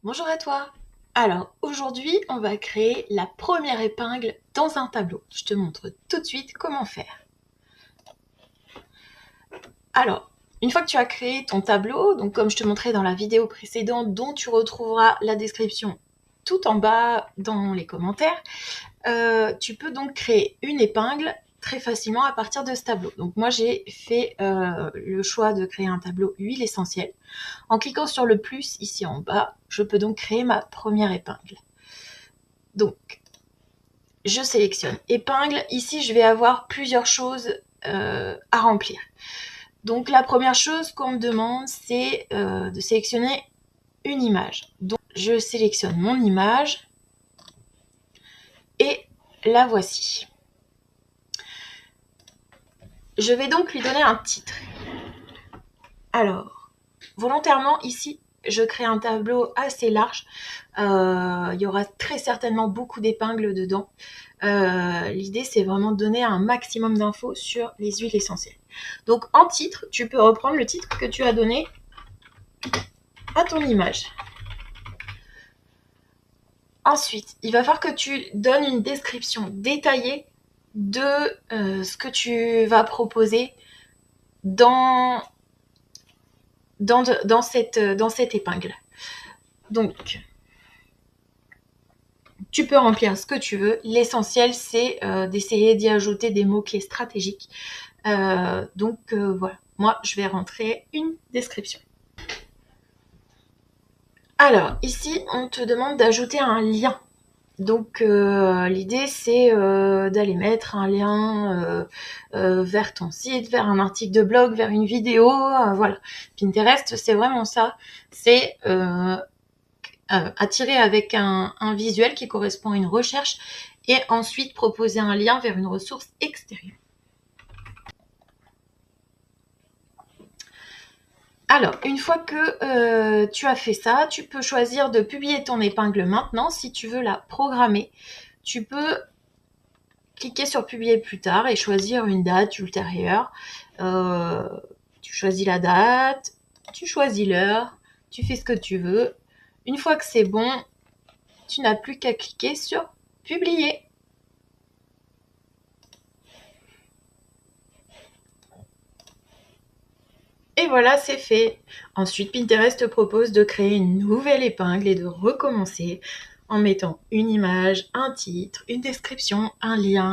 Bonjour à toi. Alors aujourd'hui on va créer la première épingle dans un tableau. Je te montre tout de suite comment faire. Alors une fois que tu as créé ton tableau, donc comme je te montrais dans la vidéo précédente dont tu retrouveras la description tout en bas dans les commentaires, tu peux donc créer une épingle très facilement à partir de ce tableau. Donc moi j'ai fait le choix de créer un tableau huile essentielle. En cliquant sur le plus ici en bas, je peux donc créer ma première épingle. Donc je sélectionne épingle. Ici je vais avoir plusieurs choses à remplir. Donc la première chose qu'on me demande, c'est de sélectionner une image. Donc je sélectionne mon image et la voici. Je vais donc lui donner un titre. Alors, volontairement ici, je crée un tableau assez large. Il y aura très certainement beaucoup d'épingles dedans. L'idée, c'est vraiment de donner un maximum d'infos sur les huiles essentielles. Donc, en titre, tu peux reprendre le titre que tu as donné à ton image. Ensuite, il va falloir que tu donnes une description détaillée de ce que tu vas proposer dans cette épingle. Donc, tu peux remplir ce que tu veux. L'essentiel, c'est d'essayer d'y ajouter des mots-clés stratégiques. Voilà, moi, je vais rentrer une description. Alors, ici, on te demande d'ajouter un lien. Donc, l'idée, c'est d'aller mettre un lien vers ton site, vers un article de blog, vers une vidéo. Voilà. Pinterest, c'est vraiment ça. C'est attirer avec un visuel qui correspond à une recherche et ensuite proposer un lien vers une ressource extérieure. Alors, une fois que tu as fait ça, tu peux choisir de publier ton épingle maintenant. Si tu veux la programmer, tu peux cliquer sur publier plus tard et choisir une date ultérieure. Tu choisis la date, tu choisis l'heure, tu fais ce que tu veux. Une fois que c'est bon, tu n'as plus qu'à cliquer sur publier. Et voilà, c'est fait. Ensuite, Pinterest te propose de créer une nouvelle épingle et de recommencer en mettant une image, un titre, une description, un lien.